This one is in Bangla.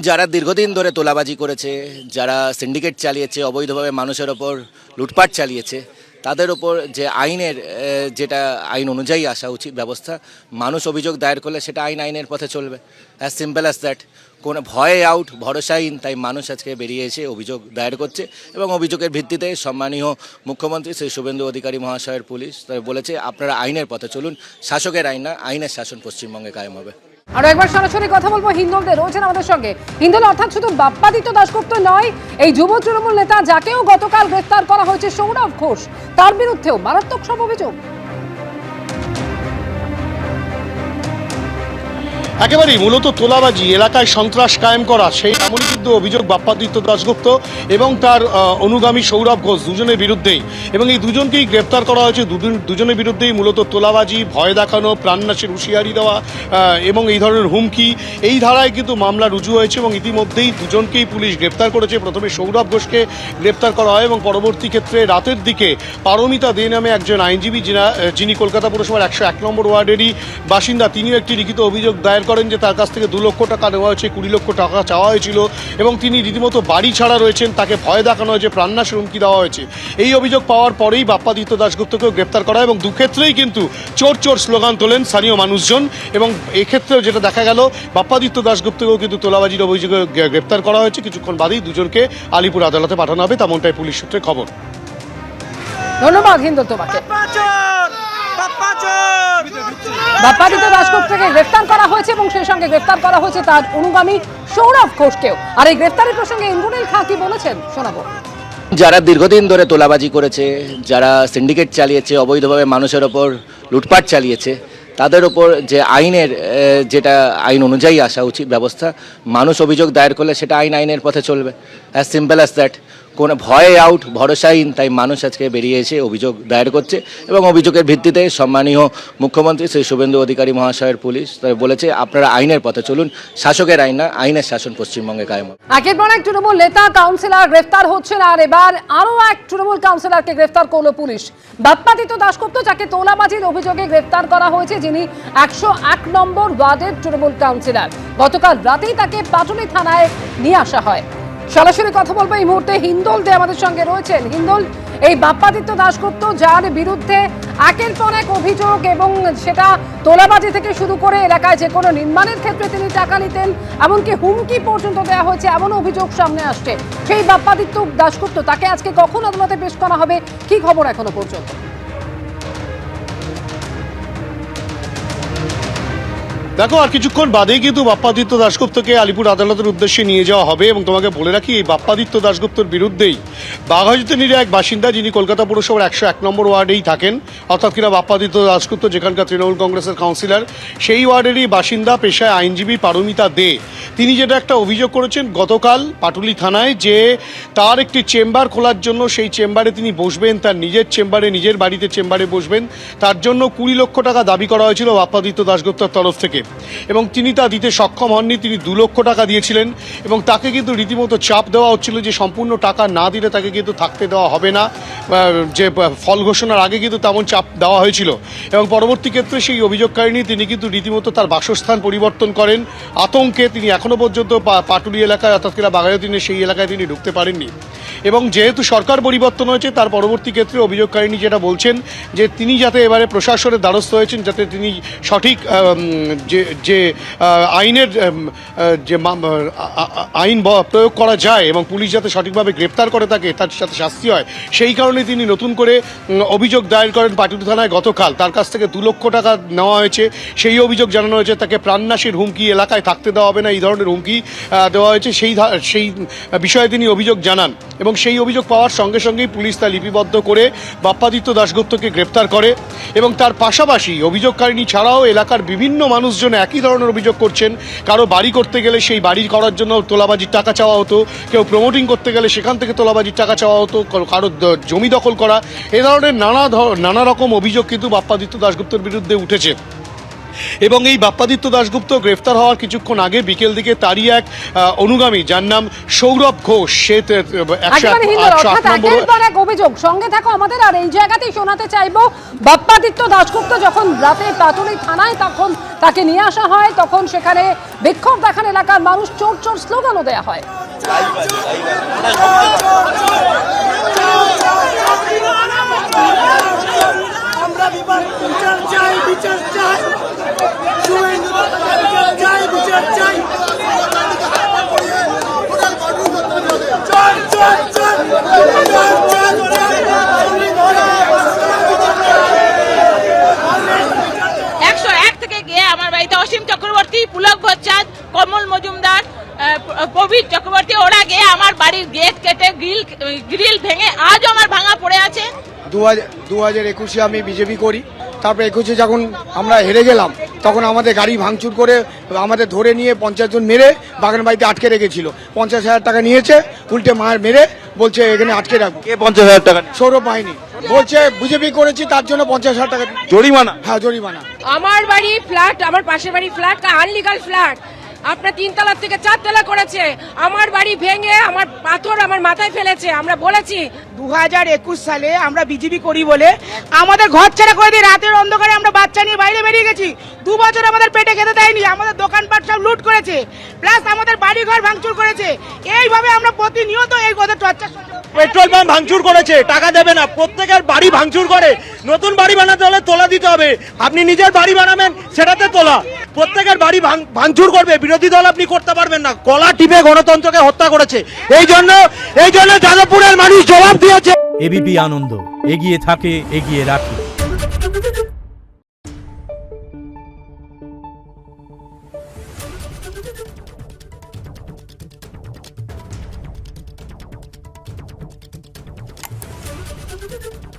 যারা দীর্ঘদিন ধরে তোলাবাজি করেছে, যারা সিন্ডিকেট চালিয়েছে, অবৈধভাবে মানুষের ওপর লুটপাট চালিয়েছে, তাদের ওপর যে আইনের যেটা আইন অনুযায়ী আসা উচিত ব্যবস্থা, মানুষ অভিযোগ দায়ের করলে সেটা আইনের পথে চলবে। As simple as that. কোনো ভয়ে আউট, ভরসাহীন, তাই মানুষ আজকে বেরিয়ে এসে অভিযোগ দায়ের করছে এবং অভিযোগের ভিত্তিতে সম্মানীয় মুখ্যমন্ত্রী শ্রী শুভেন্দু অধিকারী মহাশয়ের পুলিশ তাই বলেছে আপনারা আইনের পথে চলুন, শাসকের আইন না, আইনের শাসন পশ্চিমবঙ্গে কায়েম হবে। আর একবার সরাসরি কথা বলবো হিন্দলদের, রয়েছেন আমাদের সঙ্গে হিন্দল, অর্থাৎ শুধু বাপ্পাদিত্য দাশগুপ্ত নয়, এই যুব তৃণমূল নেতা যাকেও গতকাল গ্রেফতার করা হয়েছে সৌরভ ঘোষ, তার বিরুদ্ধেও মারাত্মক সব অভিযোগ। একেবারেই মূলত তোলাবাজি, এলাকায় সন্ত্রাস কায়েম করা, সেই এমনই কিন্তু অভিযোগ বাপ্পাদিত্য দাশগুপ্ত এবং তার অনুগামী সৌরভ ঘোষ দুজনের বিরুদ্ধেই, এবং এই দুজনকেই গ্রেপ্তার করা হয়েছে। দুজনের বিরুদ্ধেই মূলত তোলাবাজি, ভয় দেখানো, প্রাণনাশের হুঁশিয়ারি দেওয়া এবং এই ধরনের হুমকি, এই ধারায় কিন্তু মামলা রুজু হয়েছে এবং ইতিমধ্যেই দুজনকেই পুলিশ গ্রেপ্তার করেছে। প্রথমে সৌরভ ঘোষকে গ্রেপ্তার করা হয় এবং পরবর্তী ক্ষেত্রে রাতের দিকে পারমিতা দে নামে একজন আইনজীবী, যিনি কলকাতা পুরসভার 101 নম্বর ওয়ার্ডেরই বাসিন্দা, তিনিও একটি লিখিত অভিযোগ দায়ের করেন যে তার কাছ থেকে 2 লক্ষ টাকা নেওয়া হয়েছে, 20 লক্ষ টাকা চাওয়া হয়েছিল এবং তিনি রীতিমতো বাড়ি ছাড়া রয়েছেন, তাকে ভয় দেখানো হয়েছে, প্রাণনাশের হুমকি দেওয়া হয়েছে। এই অভিযোগ পাওয়ার পরেই বাপ্পাদিত্য দাশগুপ্তকেও গ্রেপ্তার করা এবং দুক্ষেত্রেই কিন্তু চোর চোর স্লোগান তোলেন স্থানীয় মানুষজন। এবং এক্ষেত্রেও যেটা দেখা গেল, বাপ্পাদিত্য দাশগুপ্তকেও কিন্তু তোলাবাজির অভিযোগে গ্রেপ্তার করা হয়েছে। কিছুক্ষণ বাদেই দুজনকে আলিপুর আদালতে পাঠানো হবে, তেমনটাই পুলিশ সূত্রে খবর। ধন্যবাদ হিন্দল তোমাকে। বাপ্পাদিত্য দাশগুপ্তকে গ্রেফতার করা হয়েছে এবং সেই সঙ্গে গ্রেফতার করা হয়েছে তার অনুগামী সৌরভ ঘোষকেও। আর এই গ্রেফতারের প্রসঙ্গে ইন্দ্রনীল খাঁ কি বলেছেন শোনাবো। যারা দীর্ঘদিন ধরে তোলাবাজি করেছে, যারা সিন্ডিকেট চালিয়েছে, অবৈধভাবে মানুষের ওপর লুটপাট চালিয়েছে, তাদের ওপর যে আইনের যেটা আইন অনুযায়ী আসা উচিত ব্যবস্থা, মানুষ অভিযোগ দায়ের করলে সেটা আইনের পথে চলবে। As simple as that. কোনো ভয়ে আউট, ভরসাহীন, তাই মানুষ আজকে বেরিয়ে এসে অভিযোগ দায়ের করছে এবং অভিযোগের ভিত্তিতে সম্মানীয় মুখ্যমন্ত্রী শ্রী শুভেন্দু অধিকারী মহাশয়ের পুলিশ তাই বলেছে আপনারা আইনের পথে চলুন, শাসকের আইন না, আইনের শাসন পশ্চিমবঙ্গে কায়েম হবে। একের পর এক তৃণমূল নেতা, কাউন্সিলর গ্রেফতার হচ্ছেন, আর এবার আরো এক তৃণমূল কাউন্সিলরকে গ্রেফতার করলো পুলিশ। বাপ্পাদিত্য দাশগুপ্ত, যাকে তোলাবাজির অভিযোগে গ্রেফতার করা হয়েছে, যিনি 101 নম্বর ওয়ার্ডের তৃণমূল কাউন্সিলর। গতকাল রাতেই তাকে পাটুলি থানায় নিয়ে আসা হয়। সরাসরি কথা বলবো এই মুহূর্তে হিন্দল দে আমাদের সঙ্গে রয়েছেন। হিন্দল, এই বাপ্পাদিত্য দাশগুপ্ত যার বিরুদ্ধে একের পর এক অভিযোগ, এবং সেটা তোলাবাজি থেকে শুরু করে এলাকায় যে কোনো নির্মাণের ক্ষেত্রে তিনি টাকা নিতেন, এমনকি হুমকি পর্যন্ত দেওয়া হয়েছে, এমন অভিযোগ সামনে আসছে, সেই বাপ্পাদিত্য দাশগুপ্ত, তাকে আজকে কখন আদালতে পেশ করা হবে, কি খবর এখনো পর্যন্ত? দেখো, আর কিছুক্ষণ বাদেই কিন্তু বাপ্পাদিত্য দাশগুপ্তকে আলিপুর আদালতের উদ্দেশ্যে নিয়ে যাওয়া হবে। এবং তোমাকে বলে রাখি, এই বাপ্পাদিত্য দাশগুপ্তর বিরুদ্ধেই বাঘাযতীনের এক বাসিন্দা, যিনি কলকাতা পুরসভার 101 নম্বর ওয়ার্ডেই থাকেন, অর্থাৎ কিনা বাপ্পাদিত্য দাশগুপ্ত যেখানকার তৃণমূল কংগ্রেসের কাউন্সিলর, সেই ওয়ার্ডেরই বাসিন্দা, পেশায় আইনজীবী পারমিতা দে, তিনি যেটা একটা অভিযোগ করেছেন গতকাল পাটুলি থানায়, যে তার একটি চেম্বার খোলার জন্য, সেই চেম্বারে তিনি বসবেন, তার নিজের চেম্বারে, নিজের বাড়িতে চেম্বারে বসবেন, তার জন্য 20 লক্ষ টাকা দাবি করা হয়েছিল বাপ্পাদিত্য দাশগুপ্তর তরফ থেকে এবং তিনি তা দিতে সক্ষম হননি। তিনি 2 লক্ষ টাকা দিয়েছিলেন এবং তাকে কিন্তু রীতিমতো চাপ দেওয়া হচ্ছিল যে সম্পূর্ণ টাকা না দিলে তাকে কিন্তু থাকতে দেওয়া হবে না, যে ফল ঘোষণার আগে কিন্তু তেমন চাপ দেওয়া হয়েছিল। এবং পরবর্তী ক্ষেত্রে সেই অভিযোগকারিণী তিনি কিন্তু রীতিমতো তার বাসস্থান পরিবর্তন করেন। আতঙ্কে তিনি এখনও পর্যন্ত পাটুলি এলাকায়, অর্থাৎ কিনা বাঘাযতীনের সেই এলাকায় তিনি ঢুকতে পারেননি। এবং যেহেতু সরকার পরিবর্তন হয়েছে, তার পরবর্তী ক্ষেত্রে অভিযোগকারিণী যেটা বলছেন যে তিনি যাতে এবারে প্রশাসনের দ্বারস্থ হয়েছেন, যাতে তিনি সঠিক যে আইনের যে আইন প্রয়োগ করা যায় এবং পুলিশ যাতে সঠিকভাবে গ্রেপ্তার করে তাকে, তার সাথে শাস্তি হয়, সেই কারণে তিনি নতুন করে অভিযোগ দায়ের করেন পাটুলি থানায় গতকাল। তার কাছ থেকে 2 লক্ষ টাকা নেওয়া হয়েছে, সেই অভিযোগ জানানো হয়েছে, তাকে প্রাণনাশের হুমকি, এলাকায় থাকতে দেওয়া হবে না, এই ধরনের হুমকি দেওয়া হয়েছে, সেই বিষয়ে তিনি অভিযোগ জানান। এবং সেই অভিযোগ পাওয়ার সঙ্গে সঙ্গেই পুলিশ তা লিপিবদ্ধ করে বাপ্পাদিত্য দাশগুপ্তকে গ্রেপ্তার করে। এবং তার পাশাপাশি অভিযোগকারিণী ছাড়াও এলাকার বিভিন্ন মানুষজন একই ধরনের অভিযোগ করছেন। কারো বাড়ি করতে গেলে সেই বাড়ি করার জন্য তোলাবাজির টাকা চাওয়া হতো, কেউ প্রমোটিং করতে গেলে সেখান থেকে তোলাবাজির টাকা চাওয়া হতো, কারো জমি দখল করা, এ ধরনের নানা রকম অভিযোগ কিন্তু বাপ্পাদিত্য দাশগুপ্তর বিরুদ্ধে উঠেছে। এবং এই বাপ্পাদিত্য দাশগুপ্ত গ্রেফতার হওয়ার কিছুক্ষণ আগে বিকেল দিকে তারই এক অনুগামী যার নাম সৌরভ ঘোষ, সে একেবারে হিন্দুর, অর্থাৎ একের পর এক অভিযোগ। সঙ্গে থাকো আমাদের, আর এই জায়গাতেই শোনাতে চাইবো বাপ্পাদিত্য দাশগুপ্ত যখন রাতে পাটুলি থানায় তখন তাকে নিয়ে আসা হয়, তখন সেখানে বিক্ষোভ দেখান এলাকার মানুষ, চোর চোর স্লোগানও দেওয়া হয়। আমরা বিচার চাই, বিচার চাই, বিচার চাই। আমার বাড়িতে অসীম চক্রবর্তী, পুলক ভট্টাচার্য, কমল মজুমদার, প্রবীর চক্রবর্তী, ওরা গিয়ে আমার বাড়ির গেট কেটে গ্রিল ভেঙে আজও আমার ভাঙা পড়ে আছে। 2021-এ আমি বিজেপি করি, তারপরে 21-এ যখন আমরা হেরে গেলাম তখন আমাদের গাড়ি ভাঙচুর করে আমাদের ধরে নিয়ে 50 জন মেরে বাগান বাড়িতে আটকে রেখেছিল। 50,000 টাকা নিয়েছে, উল্টে মার মেরে বলছে এখানে আটকে রাখবো। 50,000 টাকা সৌরভ বাহিনী বলছে বিজেপি করেছি তার জন্য 50,000 টাকা জরিমানা। হ্যাঁ, জরিমানা। আমার বাড়ি ফ্ল্যাট, আমার পাশের বাড়ি ফ্ল্যাট আনলিগাল ফ্ল্যাট, আপনার 3 তলা থেকে 4 তলা করেছে। আমার বাড়ি ভেঙে আমার পাথর আমার মাথায় ফেলেছে। আমরা বলেছি 2021 সালে আমরা বিজেপি করি বলে আমাদের ঘর ছাড়া করে দিয়ে রাতের অন্ধকারে আমরা বাচ্চা নিয়ে বাইরে বেরিয়ে গেছি। 2 বছর আমাদের পেটে খেতে দেয়নি, আমাদের দোকানপাট সব লুট করেছে, প্লাস আমাদের বাড়ি ঘর ভাঙচুর করেছে। এইভাবে আমরা প্রতিনিয়ত এই কথা চর্চা। পেট্রোল পাম্প ভাঙচুর করেছে, টাকা দেবে না, প্রত্যেকের বাড়ি ভাঙচুর করে। নতুন বাড়ি বানাতে হলে তোলা দিতে হবে, আপনি নিজের বাড়ি বানাবেন সেটাতে তোলা। প্রত্যেকের বাড়ি ভাঙচুর করবে, বিরোধী দল আপনি করতে পারবেন না। গলা টিপে গণতন্ত্রকে হত্যা করেছে। এই জন্য যাদবপুরের মানুষ জবাব দিয়েছে। এবিপি আনন্দ, এগিয়ে থাকে, এগিয়ে রাখে। Thank you.